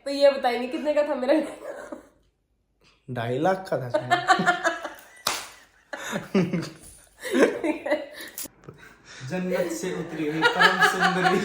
तो ये बताएंगे कितने का था मेरा? 2.5 लाख का था शायद। जन्नत से उतरी हुई परम सुंदरी।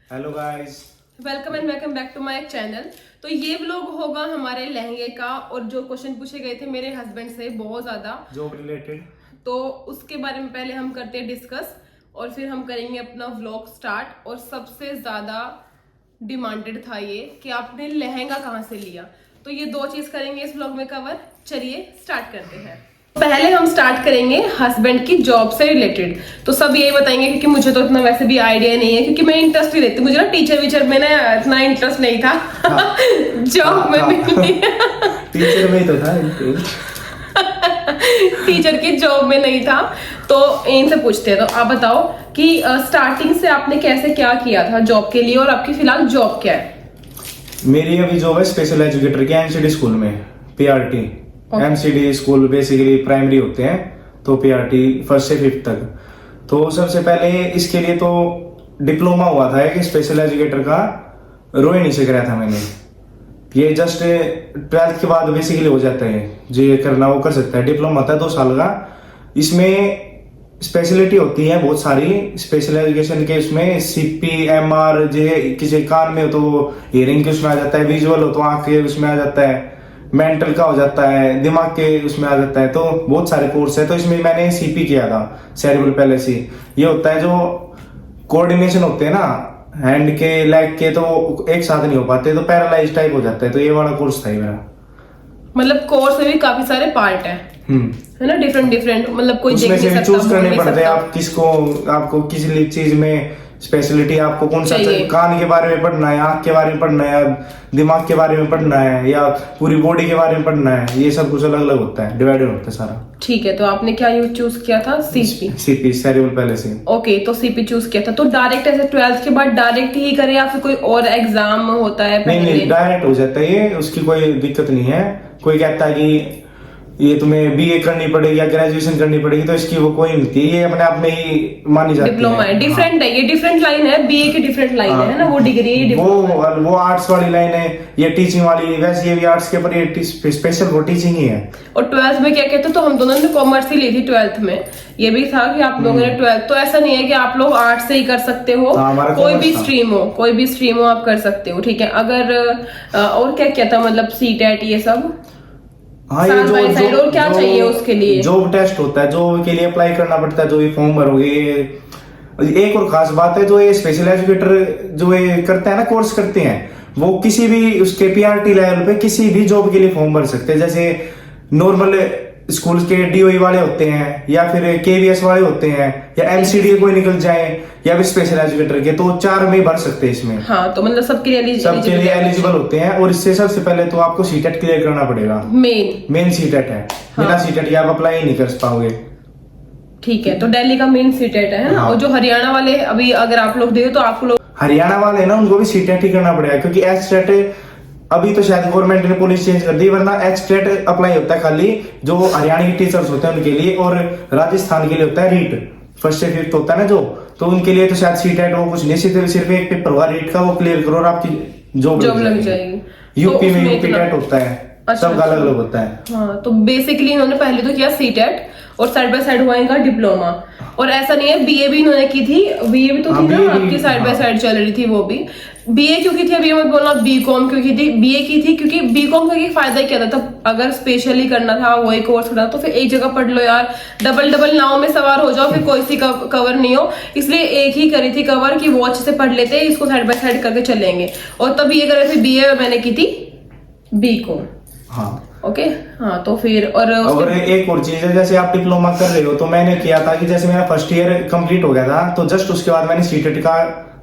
Hello guys, welcome and welcome back to my channel. तो ये व्लॉग होगा हमारे लहंगे का, और जो क्वेश्चन पूछे गए थे मेरे हस्बैंड से बहुत ज्यादा जॉब रिलेटेड, तो उसके बारे में पहले हम करते हैं डिस्कस और फिर हम करेंगे अपना व्लॉग स्टार्ट। और सबसे ज्यादा डिमांडेड था ये कि आपने लहंगा कहाँ से लिया, तो ये दो चीज करेंगे इस व्लॉग में कवर। चलिए स्टार्ट करते हैं। पहले हम स्टार्ट करेंगे हस्बैंड की जॉब से रिलेटेड। तो सब यही बताएंगे क्योंकि मुझे तो इतना वैसे भी आइडिया नहीं है, क्योंकि मैं इंटरेस्ट नहीं लेती, मुझे ना टीचर वीचर में ना इतना इंटरेस्ट नहीं था। हाँ। जॉब में भी नहीं। टीचर में ही तो था। टीचर की जॉब में नहीं था। तो इनसे पूछते हैं, तो आप बताओ कि स्टार्टिंग से आपने कैसे क्या किया था जॉब के लिए, और आपकी फिलहाल जॉब क्या है? मेरी अभी जॉब है स्पेशल एजुकेटर की एमसीडी स्कूल में, PRT. MCD school basically primary होते हैं, तो पीआरटी 1st से 5th तक। तो सबसे पहले इसके लिए तो डिप्लोमा हुआ था कि स्पेशल एजुकेटर का, रोहिणी से कराया था मैंने। ये जस्ट 12th के बाद बेसिकली हो जाता है, जो ये करना वो कर सकता है। डिप्लोमा होता है 2 साल का। इसमें स्पेशलिटी होती है बहुत सारी स्पेशल एजुकेशन के। इसमें सीपी, एमआर, जे किसी कान में हो तो हियरिंग के उसमें आ जाता है, विजुअल हो तो आंख के उसमें आ जाता है, मेंटल का हो जाता है, दिमाग के उसमें आ जाता है। तो बहुत सारे कोर्स है। तो इसमें मैंने सीपी किया था, सेरेब्रल पैलेसी। ये होता है जो कोऑर्डिनेशन होते हैं ना हैंड के, लेग के, तो एक साथ नहीं हो पाते, तो पैरालाइज टाइप हो जाता है। तो ये वाला कोर्स था ये मेरा। मतलब कोर्स में भी काफी सारे पार्ट है ना, डिफरेंट डिफरेंट, मतलब कोई उसमें से चूज करने पड़ते हैं आप किसको, आपको किस चीज में स्पेशलिटी, आपको कौन सा कान के बारे में पढ़ना है, आंख के बारे में पढ़ना है, या दिमाग के बारे में पढ़ना है, या पूरी बॉडी के बारे में पढ़ना है। ये सब कुछ अलग अलग होता है, डिवाइडेड होता है सारा। ठीक है, तो आपने क्या चूज किया था? CP, cerebral palsy. ओके, तो सीपी चूज किया था। तो डायरेक्ट ऐसे 12th के बाद डायरेक्ट ही करे या फिर कोई और एग्जाम होता है? नहीं, डायरेक्ट हो जाता है ये, उसकी कोई दिक्कत नहीं है। कोई कहता है कि ये तुम्हें बीए करनी पड़ेगी या ग्रेजुएशन करनी पड़ेगी, तो इसकी वो कोई नहीं थी, ये अपने आप में ही मानी जाती है। डिप्लोमा है, डिफरेंट है, ये डिफरेंट लाइन है, बीए की डिफरेंट लाइन है ना, वो डिग्री वो आर्ट्स वाली लाइन है, ये टीचिंग वाली। वैसे ये भी आर्ट्स के ऊपर ये स्पेशल वो टीचिंग ही है। और 12th में क्या कहते, तो हम दोनों ने कॉमर्स ही ली थी 12th में। ये भी था कि आप लोगों ने 12th, तो ऐसा नहीं है कि आप लोग आर्ट्स से ही कर सकते हो, कोई भी स्ट्रीम हो आप कर सकते हो। ठीक है, अगर और क्या क्या था, मतलब सीटेट ये सब। हाँ, ये जो और क्या चाहिए उसके लिए? जॉब टेस्ट होता है, जॉब के लिए अप्लाई करना पड़ता है, जो ये फॉर्म भरोगे। एक और खास बात है, जो ये स्पेशल एजुकेटर जो ये करते हैं ना, कोर्स करते हैं, वो किसी भी उसके पीआरटी लेवल पे किसी भी जॉब के लिए फॉर्म भर सकते हैं। जैसे नॉर्मल स्कूल के डीओई वाले होते हैं, या फिर केवीएस वाले होते हैं, या एमसीडी कोई निकल जाए, या फिर स्पेशल एजुकेटर के, तो 4 में भर सकते हैं इसमें। हाँ, तो मतलब सबके लिए एलिजिबल होते हैं। और इससे सबसे पहले तो आपको सीटेट क्लियर करना पड़ेगा। मेन सीटेट है। हाँ। बिना सीटेट के आप अप्लाई नहीं कर पाओगे। ठीक है, तो दिल्ली का मेन सीटेट है ना। हाँ। और जो हरियाणा वाले अभी अगर आप लोग देखो तो आप लोग हरियाणा वाले ना, उनको भी सीटेट ही करना पड़ेगा, क्योंकि एचटेट अभी तो शायद गवर्नमेंट ने पॉलिसी चेंज कर दी, वरना एचटेट अप्लाई होता है खाली जो हरियाणा के टीचर्स होते हैं उनके लिए, और राजस्थान के लिए होता है रीट, 1st से 5th होता है ना जो, तो उनके लिए तो शायद सीटेट वो कुछ नहीं, सिर्फ एक पेपर होगा रीट का, वो क्लियर करो और आपकी जॉब लग जाएगी। यूपी में यूपी टेट होता है। अच्छा, सब अलग अलग होता है। हाँ, तो बेसिकली इन्होंने पहले तो किया सीटेट, और साइड बाय साइड हुआ इनका डिप्लोमा। और ऐसा नहीं है, बीए भी इन्होंने की थी, बीए भी तो थी ना आपकी, साइड बाय साइड चल रही थी वो भी। बीए क्यों की थी अभी मत बोलना, बीकॉम क्यों की थी? बीए की थी क्योंकि बीकॉम का फायदा क्या था, तब अगर स्पेशली करना था वही कोर्स करना तो फिर एक जगह पढ़ लो यार, डबल नाव में सवार हो जाओ, फिर कोई सी कवर नहीं हो। इसलिए एक ही करी थी कवर की, वो अच्छे से पढ़ लेते, इसको साइड बाय साइड करके चलेंगे। और तब ये करे थे बीए, मैंने की थी बीकॉम। हाँ, ओके। हाँ, तो फिर और एक और चीज है, जैसे आप डिप्लोमा कर रहे हो, तो मैंने किया था कि जैसे मेरा 1st ईयर कंप्लीट हो गया था, तो जस्ट उसके बाद मैंने सीटेट का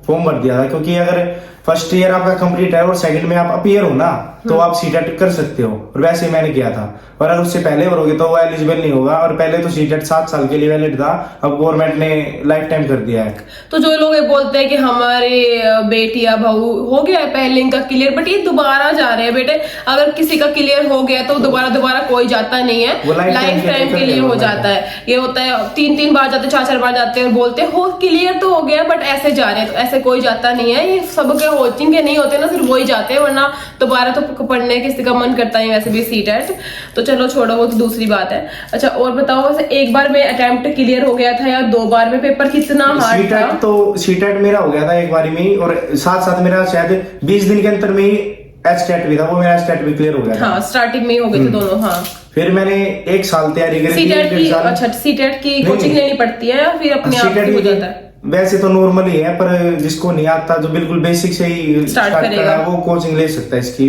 फॉर्म भर दिया था, क्योंकि अगर फर्स्ट ईयर आपका कंप्लीट है और सेकंड में आप अपीयर हो ना तो आप सीटेट कर सकते हो, और वैसे ही मैंने किया था। और अगर उससे पहले भरोगे तो वो एलिजिबल नहीं होगा, और पहले तो सीटेट 7 साल के लिए वैलिड था, अब गवर्नमेंट ने लाइफ टाइम कर दिया है। तो जो लोग ये बोलते हैं कि हमारे बेटी या बहू हो गया है पहले इनका क्लियर, बट ये दोबारा जा रहे हैं बेटे। अगर किसी का क्लियर हो गया तो दोबारा कोई जाता नहीं है, वो लाइफ टाइम के लिए हो जाता है। ये होता है 3 बार जाते, 4 बार जाते हैं और बोलते हैं हो क्लियर तो हो गया, बट ऐसे जा रहे हैं। तो ऐसे कोई जाता नहीं है, ये सबके कोचिंग के नहीं होते ना, सिर्फ वही जाते हैं, वरना दोबारा तो पढ़ने किसी का मन करता है वैसे भी सीटेट। तो चलो छोड़ो, वो तो दूसरी बात है। अच्छा और बताओ, वैसे एक बार में अटेम्प्ट क्लियर हो गया था या 2 बार में? पेपर कितना हार्ड था? तो सीटेट मेरा हो गया था एक बार में ही, और साथ मेरा शायद 20 दिन के अंतर में ही एचटेट भी था, वो मेरा एचटेट भी क्लियर हो गया था। हाँ, स्टार्टिंग में ही हो गए थे दोनों। हाँ, फिर मैंने 1 साल तैयारी करी सीटेट की। अच्छा, सीटेट की कोचिंग लेनी पड़ती है या फिर अपने आप ही हो जाता है? वैसे तो नॉर्मल ही है, पर जिसको नहीं आता, जो बिल्कुल बेसिक से ही स्टार्ट करना है, वो कोचिंग ले सकता है। इसकी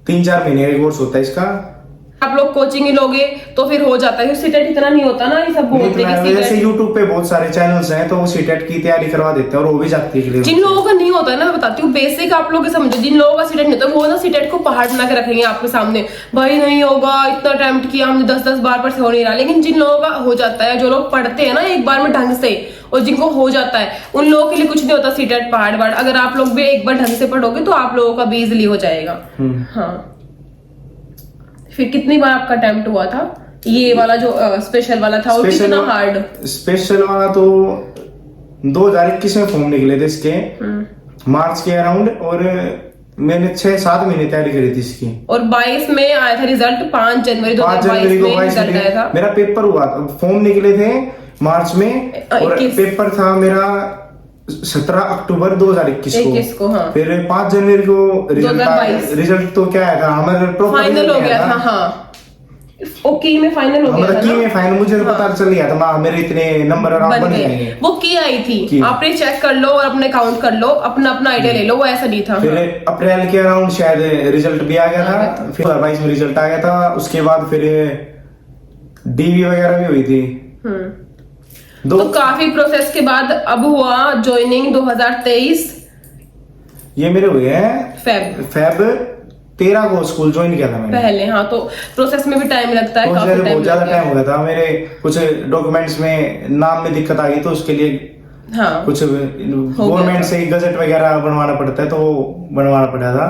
3-4 महीने का कोर्स होता है इसका। आप लोग कोचिंग ही लोगे तो फिर हो जाता है, सीटेट इतना नहीं होता ना, ये सब बोलते हैं कि जैसे YouTube पे बहुत सारे चैनल्स हैं तो वो सीटेट की तैयारी करवा देते हैं और वो भी जाती है। जिन लोगों का नहीं होता है ना, मैं बताती हूँ बेसिक आप लोग समझो, जिन लोगों का सीटेट नहीं होता वो ना सीटेट को पहाड़ बना के रखेंगे आपके सामने, भाई नहीं होगा, इतना अटेम्प्ट किया हमने 10 बार पर हो नहीं रहा। लेकिन जिन लोगों का हो जाता है, जो लोग पढ़ते हैं ना एक बार में ढंग से, और जिनको हो जाता है, उन लोगों के लिए कुछ नहीं होता सीटेट पहाड़। अगर आप लोग भी एक बार ढंग से पढ़ोगे तो आप लोगों का भी इजिली हो जाएगा। हाँ, फिर कितनी बार आपका अटेम्प्ट हुआ था? ये वाला जो स्पेशल वाला था, और कितना हार्ड? स्पेशल वाला तो 2021 में फॉर्म निकले थे इसके, मार्च के अराउंड, और मैंने 6-7 महीने तैयारी करी थी इसकी। और 22 में आया था रिजल्ट, 5 जनवरी 2022 में रिजल्ट आया था। मेरा पेपर हुआ था, फॉर्म निकले थे मार्च में, और पेपर था मेरा 17 अक्टूबर 2021 को। हाँ। फिर 5 जनवरी को रिजल्ट तो क्या आया था हमारे फाइनल हो गया था। हाँ, ओके में फाइनल हो गया था ना? में फाइनल मुझे पता चल गया था, मेरे इतने नंबर और बन गए। वो की आई थी, आपने चेक कर लो और अपने काउंट कर लो, अपना आइडिया ले लो, वो ऐसा नहीं था। फिर अप्रैल के अराउंड शायद रिजल्ट भी आ गया था, फिर 22 में रिजल्ट आ गया था। उसके बाद फिर डीवी वगैरह भी हुई थी। तो काफी प्रोसेस के बाद अब हुआ ज्वाइनिंग 2023। ये मेरे हुए हैं फेब 13 को स्कूल ज्वाइन किया था मैंने पहले। हाँ, तो प्रोसेस में भी टाइम लगता है, काफी बहुत ज्यादा टाइम हो गया था। मेरे कुछ डॉक्यूमेंट्स में नाम में दिक्कत आ गई, तो उसके लिए हाँ, कुछ गवर्नमेंट से गजट वगैरह बनवाना पड़ता है, तो बनवाना पड़ा था।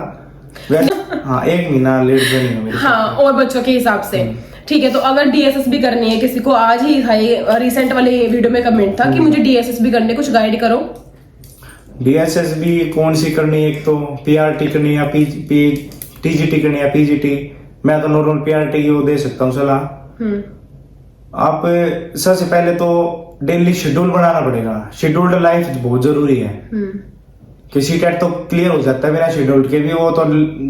हाँ, 1 महीना लेट ज्वाइनिंग है मेरी। हाँ, और बच्चों के हिसाब से ठीक है। तो अगर डीएसएस भी करनी है किसी को, आज ही था ये रिसेंट वाले वीडियो में कमेंट था कि मुझे डीएसएस भी करने, कुछ गाइड करो। डीएसएस भी कौन सी करनी है? एक तो पीआरटी करनी है या टीजीटी करनी है, पीजीटी। मैं तो नॉर्मल पीआरटी की वो दे सकता हूँ सलाह। आप सबसे पहले तो डेली शेड्यूल बनाना पड़ेगा। शेड्यूल्ड लाइफ बहुत जरूरी है, कि सीटेट तो क्लियर हो जाता है बिना शेड्यूल के भी, वो तो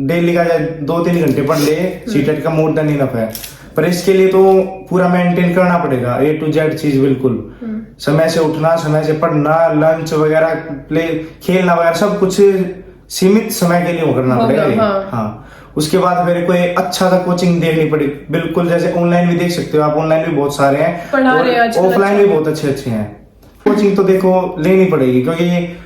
डेली का 2-3 घंटे पढ़ ले, सीटेट का मोर देन इनफ है। पर इसके लिए तो पूरा मेंटेन करना पड़ेगा, A to Z चीज बिल्कुल। समय से उठना, समय से पढ़ना, लंच वगैरह, प्ले, खेलना वगैरह, सब कुछ सीमित समय के लिए वो करना पड़ेगा। हाँ, उसके बाद मेरे को एक अच्छा सा कोचिंग देखनी पड़ी, बिल्कुल जैसे ऑनलाइन भी देख सकते हो आप, ऑनलाइन भी बहुत सारे हैं, ऑफलाइन भी बहुत अच्छे हैं। कोचिंग तो देखो लेनी पड़ेगी, क्योंकि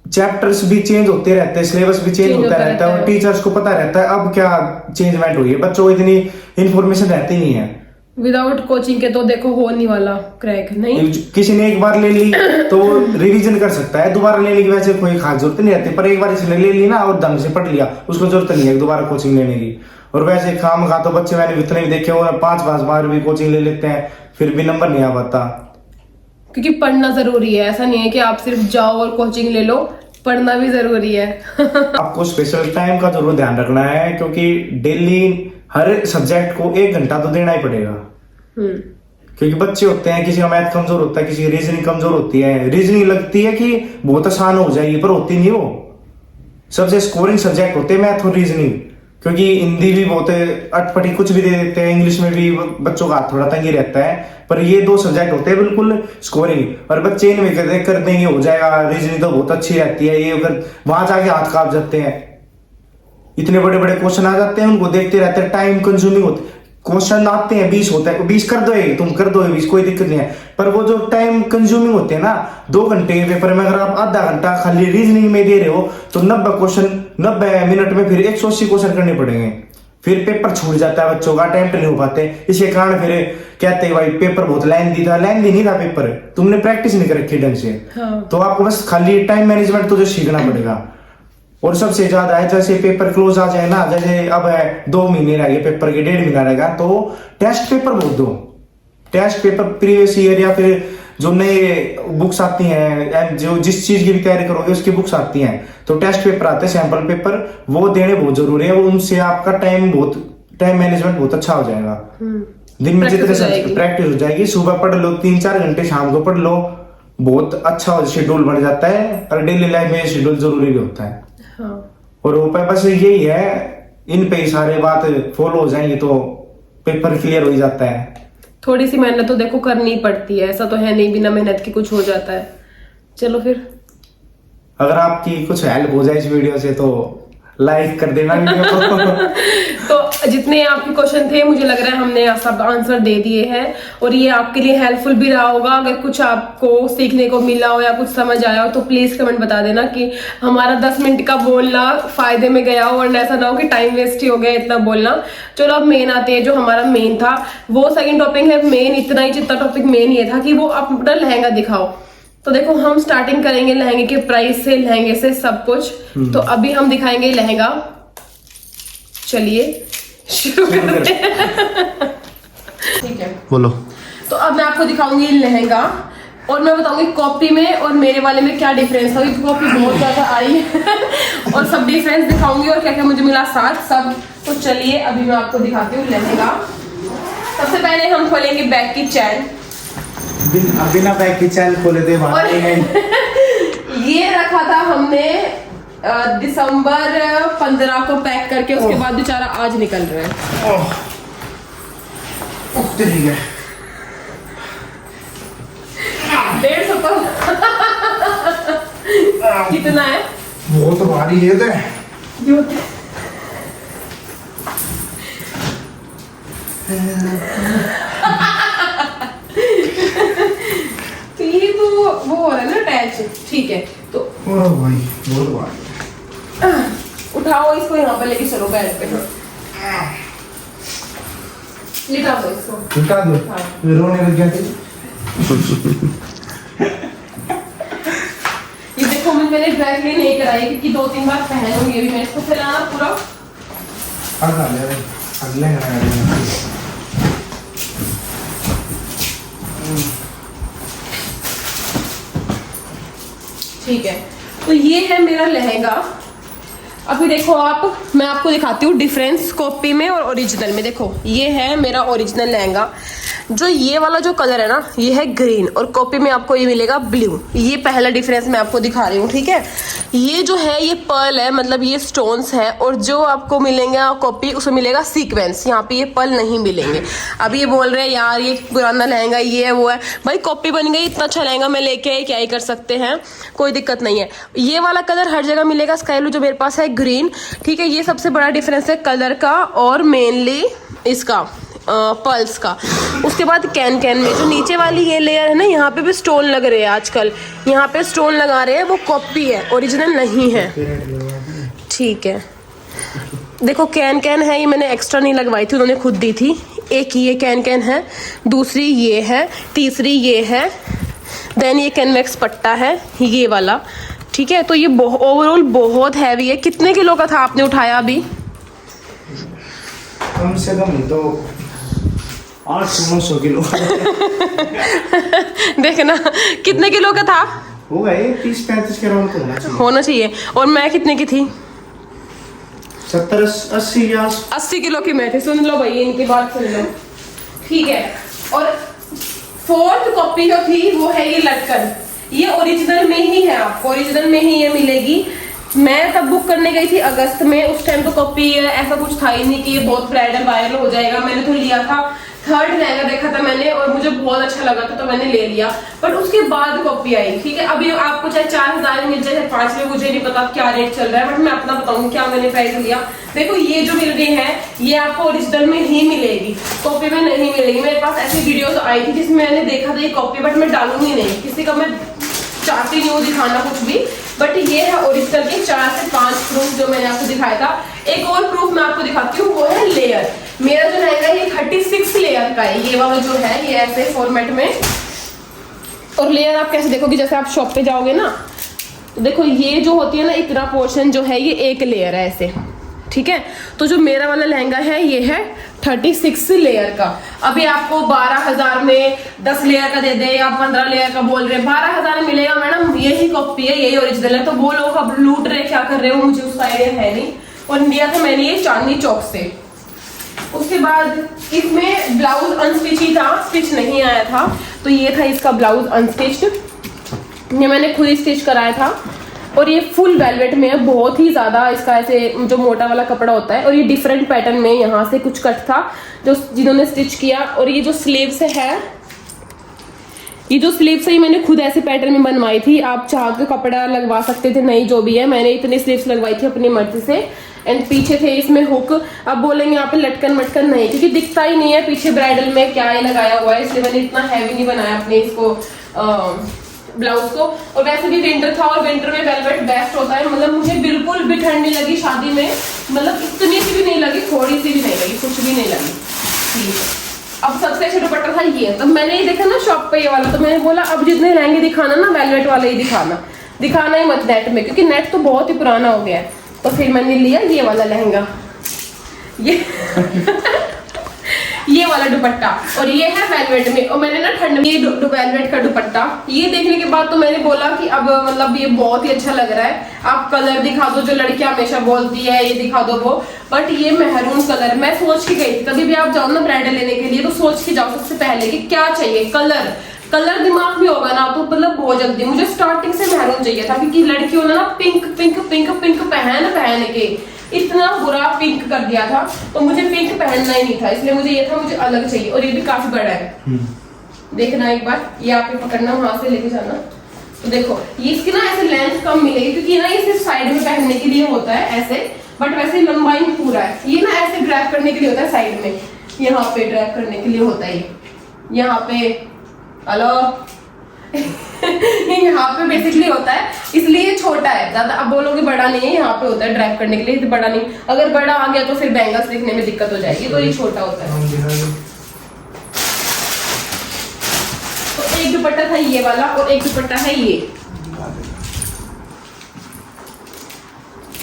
चैप्टर्स भी चेंज होते रहते हैं, सिलेबस भी चेंज होता रहता है, और टीचर्स को पता रहता है अब क्या चेंजमेंट हुई है। बच्चों को इतनी इंफॉर्मेशन रहती नहीं है। विदाउट कोचिंग के तो देखो हो नहीं वाला क्रैक। नहीं, किसी ने एक बार ले ली तो रिवीजन कर सकता है, दोबारा लेने की वैसे कोई खास जरूरत नहीं रहती। पर एक बार इसने ले ली ना और ढंग से पढ़ लिया, उसको जरूरत नहीं है दोबारा कोचिंग लेने की। और वैसे खाम खा तो बच्चे मैंने इतने भी देखे, और 5 बार भी कोचिंग ले लेते हैं, फिर भी नंबर नहीं आ पाता। क्योंकि पढ़ना जरूरी है, ऐसा नहीं है कि आप सिर्फ जाओ और कोचिंग ले लो, पढ़ना भी जरूरी है। आपको स्पेशल टाइम का जरूर ध्यान रखना है, क्योंकि डेली हर सब्जेक्ट को 1 घंटा तो देना ही पड़ेगा। क्योंकि बच्चे होते हैं, किसी का मैथ कमजोर होता है, किसी की रीजनिंग कमजोर होती है। रीजनिंग लगती है कि बहुत आसान हो जाएगी, पर होती नहीं। वो सबसे स्कोरिंग सब्जेक्ट होते हैं मैथ और रीजनिंग, क्योंकि हिंदी भी बहुत अटपटी कुछ भी दे देते हैं, इंग्लिश में भी बच्चों का हाथ थोड़ा तंगी रहता है। पर ये 2 सब्जेक्ट होते हैं बिल्कुल स्कोरिंग, और बच्चे इनमें कर देंगे, हो जाएगा। रीजनिंग तो बहुत अच्छी रहती है, ये अगर वहां जाके हाथ कांप जाते हैं, इतने बड़े बड़े क्वेश्चन आ जाते हैं, उनको देखते रहते हैं, टाइम कंज्यूमिंग होते। क्वेश्चन आते हैं 20 होता है, 20 कर दो, तुम कर दो 20, कोई दिक्कत नहीं है। पर वो जो टाइम कंज्यूमिंग होते हैं ना, 2 घंटे के पेपर में अगर आप आधा घंटा खाली रीजनिंग में दे रहे हो तो 90 मिनट में फिर 180 क्वेश्चन करने पड़ेंगे, फिर पेपर छूट जाता है, बच्चों का अटेम्प्ट नहीं हो पाते। इसके कारण फिर कहते हैं भाई पेपर बहुत लेंथी था, लेंथी नहीं था पेपर, तुमने प्रैक्टिस नहीं कर रखी ढंग से। हाँ। तो आपको बस खाली टाइम मैनेजमेंट तुझे सीखना पड़ेगा। और सबसे ज्यादा है जैसे पेपर क्लोज आ जाए ना, जैसे अब है 2 महीने रह गए पेपर के, 1.5 महीना रहेगा, तो टेस्ट पेपर बहुत दो, टेस्ट पेपर प्रीवियस ईयर या फिर जो नए बुक्स आती हैं, जो जिस चीज की भी तैयारी करोगे उसकी बुक्स आती हैं, तो टेस्ट पेपर आते हैं, सैंपल पेपर, वो देने बहुत जरूरी है। उनसे आपका टाइम मैनेजमेंट बहुत अच्छा हो जाएगा। दिन में जितने प्रैक्टिस हो जाएगी, सुबह पढ़ लो 3-4 घंटे, शाम को पढ़ लो, बहुत अच्छा शेड्यूल बन जाता है। और डेली लाइफ में शेड्यूल जरूरी भी होता है। हाँ। और वो बस यही है, इन पे सारे बात फॉलो हो जाएंगी तो पेपर क्लियर हो ही जाता है। थोड़ी सी मेहनत तो देखो करनी पड़ती है, ऐसा तो है नहीं बिना मेहनत के कुछ हो जाता है। चलो फिर अगर आपकी कुछ हेल्प हो जाए इस वीडियो से तो लाइक कर देना वीडियो को। तो जितने आपके क्वेश्चन थे मुझे लग रहा है हमने सब आंसर दे दिए हैं, और ये आपके लिए हेल्पफुल भी रहा होगा। अगर कुछ आपको सीखने को मिला हो या कुछ समझ आया हो तो प्लीज कमेंट बता देना कि हमारा 10 मिनट का बोलना फायदे में गया हो, और ऐसा ना हो कि टाइम वेस्ट ही हो गया इतना बोलना। चलो अब मेन आते हैं, जो हमारा मेन था वो सेकेंड टॉपिक है। मेन इतना ही, जितना टॉपिक मेन ये था कि वो अपना लहंगा दिखाओ। तो देखो हम स्टार्टिंग करेंगे लहंगे के प्राइस से, लहंगे से सब कुछ। तो अभी हम दिखाएंगे लहंगा। चलिए शुरू करते हैं। ठीक है, बोलो। तो अब मैं आपको दिखाऊंगी लहंगा, और मैं बताऊंगी कॉपी में और मेरे वाले में क्या डिफरेंस है, क्योंकि कॉपी बहुत ज्यादा आई है। और सब डिफरेंस दिखाऊंगी और क्या क्या मुझे मिला साथ सब। तो चलिए अभी मैं आपको दिखाती हूँ लहंगा। सबसे पहले हम खोलेंगे बैक की चैन। बिना बैग की चैन खोले थे और ये रखा था हमने दिसंबर 15 को पैक करके, उसके बाद बेचारा आज निकल रहा है। ठीक है, 150 तो कितना है? वो तो भारी है तो ये तो वो हो रहा है ना अटैच। ठीक है, तो भाई बहुत भारी। उठाओ इसको, यहाँ पर लेके चलो बेड पे, लिटा दो इसको, लिटा दो। हाँ। रोने लग गया थी। ये देखो मैंने ड्राई क्लीन नहीं कराई क्योंकि 2-3 बार पहनूंगी अभी मैं इसको। फैलाना पूरा अगले ठीक है। तो ये है मेरा लहंगा। अभी देखो आप, मैं आपको दिखाती हूँ डिफरेंस कॉपी में और ओरिजिनल में। देखो ये है मेरा ओरिजिनल लहंगा। जो ये वाला जो कलर है ना, ये है ग्रीन, और कॉपी में आपको ये मिलेगा ब्लू। ये पहला डिफरेंस मैं आपको दिखा रही हूँ, ठीक है। ये जो है ये पर्ल है, मतलब ये स्टोन्स है, और जो आपको मिलेंगे कॉपी उसमें मिलेगा सीक्वेंस। यहाँ पे ये पर्ल नहीं मिलेंगे। अब ये बोल रहे हैं यार ये पुराना लहंगा ये है वो है, भाई कॉपी बन गई, इतना अच्छा लहंगा मैं लेके आई, क्या ही कर सकते हैं, कोई दिक्कत नहीं है। ये वाला कलर हर जगह मिलेगा, स्काई ब्लू जो मेरे पास है ग्रीन, ठीक है। ये सबसे बड़ा डिफरेंस है कलर का, और मेनली इसका पल्स का। उसके बाद कैन में जो नीचे वाली ये लेयर है ना, यहाँ पे भी स्टोन लग रहे हैं आजकल, यहाँ पे स्टोन लगा रहे हैं, वो कॉपी है, ओरिजिनल नहीं है, ठीक है। देखो कैन है, ये मैंने एक्स्ट्रा नहीं लगवाई थी, उन्होंने खुद दी थी। एक ये कैन है, दूसरी ये है, तीसरी ये है, देन ये कैनवैक्स पट्टा है ये वाला, ठीक है। तो ये ओवरऑल बहुत हैवी है। कितने किलो का था आपने उठाया अभी? कम से कम तो 800-900 किलो। देखना कितने किलो का था, होगा ये 30-35 के राउंड तो होना चाहिए। और मैं कितने की थी? 70-80 या 80 किलो की मैं थी। सुन लो भाई, इनकी बात सुन लो, ठीक है। और फोर्थ कॉपी जो थी वो है ये लटकन। ये ओरिजिनल में ही है, आपको ओरिजिनल में ही ये मिलेगी। मैं तब बुक करने गई थी अगस्त में, उस टाइम तो कॉपी ऐसा कुछ था ही नहीं कि ये बहुत ब्राइडल वायरल हो जाएगा। मैंने तो लिया था थर्ड लहंगा देखा था मैंने और मुझे बहुत अच्छा लगा था तो मैंने ले लिया, बट उसके बाद कॉपी आई। ठीक है, अभी आपको चाहे 4,000 मिल जाए 5 में, मुझे नहीं पता क्या रेट चल रहा है, बट मैं अपना बताऊंगी क्या मैंने प्राइस लिया। देखो ये जो मिल रही है ये आपको ओरिजिनल में ही मिलेगी, कॉपी में नहीं मिलेगी। मेरे पास ऐसी वीडियोस आई थी जिसमें मैंने देखा था ये कॉपी, बट मैं डालूंगी नहीं, किसी का मैं चाहती नहीं हूँ दिखाना कुछ भी, बट ये है ओरिजिनल के 4 से 5 प्रूफ जो मैंने आपको दिखाया था। एक और प्रूफ मैं आपको दिखाती हूँ, वो है लेयर। मेरा जो रहेगा ये 36 लेयर का है, ये वाला जो है ये ऐसे फॉर्मेट में। और लेयर आप कैसे देखोगे, जैसे आप शॉप पे जाओगे ना तो देखो ये जो होती है ना इतना पोर्शन जो है ये एक लेयर है ऐसे। ठीक है, तो जो मेरा वाला लहंगा है ये है 36 लेयर का। अभी आपको 12,000 में 10 लेयर का दे दे या 15 लेयर का बोल रहे, 12,000 में मिलेगा मैडम, यही कॉपी है, यही ओरिजिनल है। तो वो लोग अब लूट रहे क्या कर रहे हो मुझे उसका आइडिया है नहीं। और लिया था मैंने ये चांदनी चौक से। उसके बाद इसमें ब्लाउज अनस्टिच ही था, स्टिच नहीं आया था, तो ये था इसका ब्लाउज अनस्टिच्ड, ये मैंने खुद ही स्टिच कराया था। और ये फुल वेलवेट में है, बहुत ही ज्यादा इसका ऐसे जो मोटा वाला कपड़ा होता है। और ये डिफरेंट पैटर्न में यहाँ से कुछ कट था जो जिन्होंने स्टिच किया। और ये जो स्लीव्स है, ये जो स्लीव्स है ये मैंने खुद ऐसे पैटर्न में बनवाई थी। आप चाह के कपड़ा लगवा सकते थे, नहीं जो भी है, मैंने इतनी स्लीव्स लगवाई थी अपनी मर्जी से। एंड पीछे थे इसमें हुक। अब बोलेंगे यहाँ पे लटकन मटकन नहीं, क्योंकि दिखता ही नहीं है पीछे ब्राइडल में क्या ये लगाया हुआ है, इसलिए मैंने इतना हैवी नहीं बनाया अपने इसको ब्लाउज को। और वैसे भी विंटर था और विंटर में वेलवेट बेस्ट होता है। मतलब मुझे बिल्कुल भी ठंड नहीं लगी शादी में, मतलब इतनी सी भी नहीं लगी, थोड़ी सी भी नहीं लगी, कुछ भी नहीं लगी। ठीक है, अब सबसे अच्छा दुपट्टा था ये। तो मैंने ये देखा ना शॉप पे ये वाला, तो मैंने बोला अब जितने लहंगे दिखाना ना वेलवेट वाले ही दिखाना ही मत नेट में, क्योंकि नेट तो बहुत ही पुराना हो गया है। तो फिर मैंने लिया ये वाला लहंगा, ये वाला दुपट्टा, और ये है वेलवेट में। और मैंने ना ठंड में ये वेलवेट का दुपट्टा ये देखने के बाद तो मैंने बोला कि अब मतलब ये बहुत ही अच्छा लग रहा है। आप कलर दिखा दो, जो लड़कियां हमेशा बोलती है ये दिखा दो वो, बट ये मेहरून कलर मैं सोच के गई थी। कभी भी आप जाओ ना ब्राइडल लेने के लिए तो सोच के जाओ सबसे पहले कि क्या चाहिए, कलर दिमाग में होगा ना तो मतलब बहुत जल्दी। मुझे स्टार्टिंग से मेहरून चाहिए था, क्योंकि लड़कियों ने ना पिंक पिंक पिंक पिंक पहन के इतना बुरा पिंक कर दिया था, तो मुझे पिंक पहनना ही नहीं था, इसलिए मुझे ये था मुझे अलग चाहिए। और ये भी काफी बड़ा है, देखना एक बार, ये आप पकड़ना वहां से लेके जाना। तो देखो ये इसकी ना ऐसे लेंथ कम मिलेगी, क्योंकि ना ये सिर्फ साइड में पहनने के लिए होता है ऐसे, बट वैसे लंबाई में पूरा है। ये ना ऐसे ड्रैग करने के लिए होता है साइड में, यहाँ पे ड्रैग करने के लिए होता है, यहाँ पे हेलो यहाँ पे बेसिकली होता है, इसलिए छोटा है ज्यादा। अब बोलोगे बड़ा नहीं है, यहाँ पे होता है ड्रैग करने के लिए, बड़ा नहीं। अगर बड़ा आ गया तो फिर बैंगल्स दिखने में दिक्कत हो जाएगी, तो ये छोटा होता है। तो एक दुपट्टा था ये वाला और एक दुपट्टा है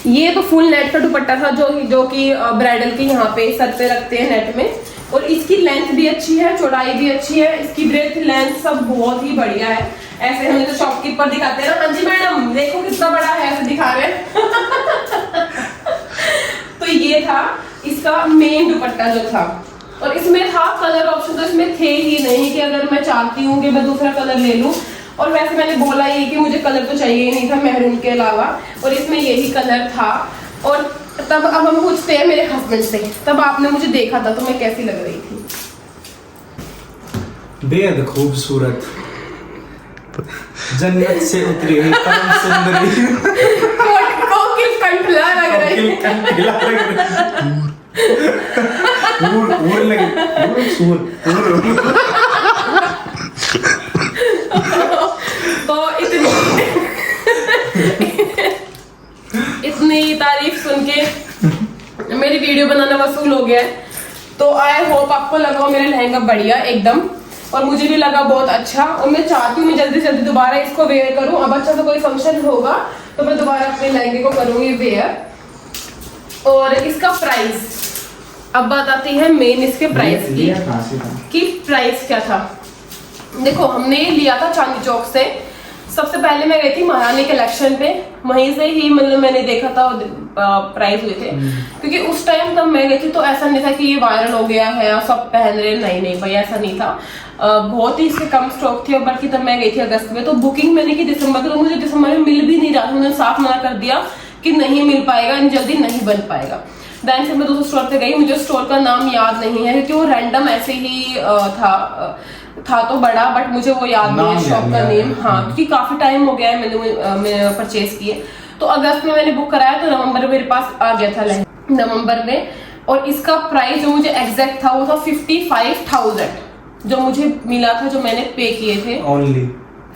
ये तो फुल नेट का दुपट्टा था जो कि ब्राइडल के यहाँ पे सर पे रखते हैं नेट में। और इसकी लेंथ भी अच्छी है, चौड़ाई भी अच्छी है, इसकी ब्रेथ लेंथ सब बहुत ही बढ़िया है। ऐसे हमें तो शॉपकीपर दिखाते हैं ना, हाँ जी मैडम देखो कितना बड़ा है, ऐसे दिखा रहे हैं। तो ये था इसका मेन दुपट्टा जो था। और इसमें था कलर ऑप्शन तो इसमें थे ही नहीं कि अगर मैं चाहती हूँ कि मैं दूसरा कलर ले लूँ। और वैसे मैंने बोला ही कि मुझे कलर तो चाहिए ही नहीं था मेहरून के अलावा, और इसमें यही कलर था। और तब अब हम पूछते हैं मेरे हस्बैंड से, तब आपने मुझे देखा था तो मैं कैसी लग रही थी? बेहद खूबसूरत, जन्नत से उतरी हुई परम सुंदरी, कोकिल कंठला लग रही तो इतनी तारीफ सुन के मेरी वीडियो बनाना वसूल हो गया है। तो आई होप आपको लगा मेरा लहंगा बढ़िया एकदम, और मुझे भी लगा बहुत अच्छा। और मैं चाहती हूँ मैं जल्दी जल्दी दोबारा इसको वेयर करूँ। अब अच्छा से कोई फंक्शन होगा तो मैं दोबारा अपने लहंगे को करूंगी वेयर। और इसका प्राइस, अब बात आती है मेन इसके प्राइस की प्राइस क्या था। देखो हमने लिया था चांदनी चौक से। सबसे पहले मैं गई थी महारानी कलेक्शन पे, वहीं से ही मतलब मैंने देखा था प्राइस हुए थे, क्योंकि उस टाइम तब मैं गई थी तो ऐसा नहीं था कि ये वायरल हो गया है या सब पहन रहे, नहीं भाई ऐसा नहीं था। बहुत ही इसके कम स्टॉक थे। और बल्कि तब मैं गई थी अगस्त में, तो बुकिंग मैंने की दिसंबर में, तो मुझे दिसंबर में मिल भी नहीं रहा। उन्होंने साफ मना कर दिया कि नहीं मिल पाएगा, जल्दी नहीं बन पाएगा। देन फिर मैं दूसरे स्टोर पे गई, मुझे स्टोर का नाम याद नहीं है क्योंकि वो रैंडम ऐसे ही था तो बड़ा, बट मुझे वो याद नहीं है शॉप का नेम। हाँ, क्योंकि काफी टाइम हो गया है मैंने परचेज किए। तो अगस्त में मैंने बुक कराया तो नवंबर में मेरे पास आ गया था नवंबर में। और इसका प्राइस जो मुझे एग्जैक्ट था वो था 55,000 जो मुझे मिला था, जो मैंने पे किए थे। Only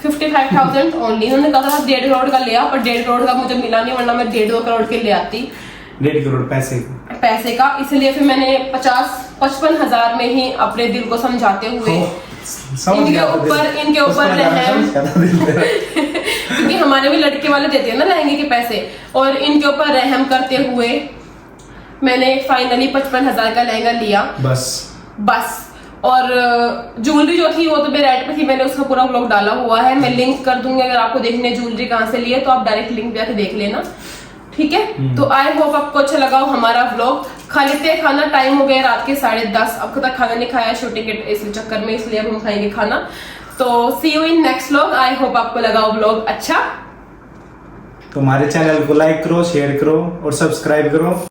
55,000 only. उन्होंने कहा था 1.5 करोड़ का लिया, पर 1.5 करोड़ का मुझे मिला नहीं, वरना मैं 1.5 करोड़ के ले आती। 1.5 करोड़ पैसे का, इसलिए फिर मैंने 55,000 में ही अपने दिल को समझाते हुए इनके ऊपर रहम क्योंकि हमारे भी लड़के वाले देते हैं ना लहंगे के पैसे, और इनके ऊपर रहम करते हुए मैंने फाइनली 55,000 का लहंगा लिया बस। और ज्वेलरी जो थी वो तो मेरे ऐड पे थी, मैंने उसका पूरा व्लॉग डाला हुआ है, मैं लिंक कर दूंगी। अगर आपको देखने ज्वेलरी कहाँ से लिए तो आप डायरेक्ट लिंक पे आके देख लेना, ठीक है। तो आई होप आपको अच्छा लगा हो हमारा व्लॉग। खा लेते हैं खाना, टाइम हो गया रात के 10:30, अब तक खाना नहीं खाया शूटिंग के इस चक्कर में, इसलिए अब हम खाएंगे खाना। तो see you in next vlog. I hope आपको लगा हो व्लॉग अच्छा। तो हमारे चैनल को लाइक करो, शेयर करो और सब्सक्राइब करो।